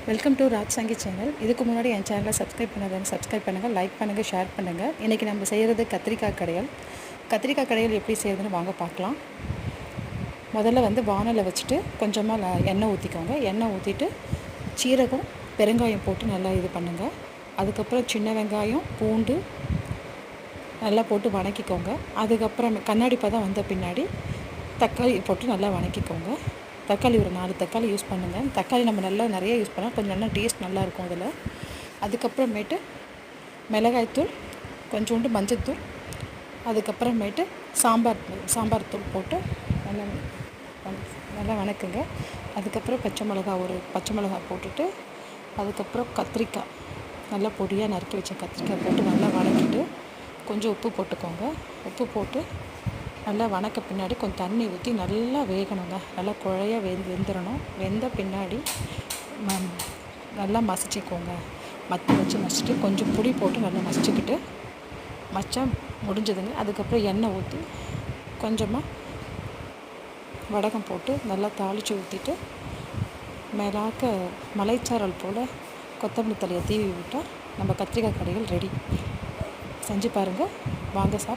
Welcome to Raj Sanghi channel. இதுக்கு முன்னாடி என் சேனலை சப்ஸ்கிரைப் பண்ணாதவங்க சப்ஸ்கிரைப் பண்ணுங்கள், லைக் பண்ணுங்கள், ஷேர் பண்ணுங்கள். இன்றைக்கி நம்ம செய்கிறது கத்திரிக்காய் கடையல். கத்திரிக்காய் கடையல் எப்படி செய்கிறதுன்னு வாங்க பார்க்கலாம். முதல்ல வானலை வச்சுட்டு கொஞ்சமாக எண்ணெய் ஊற்றிக்கோங்க. எண்ணெய் ஊற்றிட்டு சீரகம், பெருங்காயம் போட்டு நல்லா இது பண்ணுங்கள். அதுக்கப்புறம் சின்ன வெங்காயம், பூண்டு நல்லா போட்டு வணக்கிக்கோங்க. அதுக்கப்புறம் கண்ணாடி பதம் வந்த பின்னாடி தக்காளி போட்டு நல்லா வணக்கிக்கோங்க. தக்காளி ஒரு 4 தக்காளி யூஸ் பண்ணுங்கள். தக்காளி நம்ம நிறைய யூஸ் பண்ணால் கொஞ்சம் நல்லா டேஸ்ட் நல்லாயிருக்கும் அதில். அதுக்கப்புறமேட்டு மிளகாய்த்தூள், கொஞ்சோண்டு மஞ்சள்தூள், அதுக்கப்புறமேட்டு சாம்பார் தூள் போட்டு நல்லா வணக்குங்க. அதுக்கப்புறம் ஒரு பச்சை மிளகா போட்டுட்டு அதுக்கப்புறம் கத்திரிக்காய் நல்லா பொடியாக நறுக்கி வச்ச கத்திரிக்காய் போட்டு நல்லா வணக்கிட்டு கொஞ்சம் உப்பு போட்டுக்கோங்க. உப்பு போட்டு நல்லா வணக்க பின்னாடி கொஞ்சம் தண்ணி ஊற்றி நல்லா வேகணுங்க. நல்லா குழையாக வெந்துடணும். வெந்த பின்னாடி நல்லா மசிச்சிக்கோங்க. மத்தி வச்சு மசிச்சுட்டு கொஞ்சம் புளி போட்டு நல்லா மசிச்சுக்கிட்டு மச்சா முடிஞ்சதுங்க. அதுக்கப்புறம் எண்ணெய் ஊற்றி கொஞ்சமாக வடகம் போட்டு நல்லா தாளித்து ஊற்றிட்டு மேலாக்க மலைச்சாரல் போல் கொத்தமல்லி தழையை தீவி விட்டால் நம்ம கத்திரிக்காய் கடைகள் ரெடி. செஞ்சு பாருங்கள். வாங்க சார்.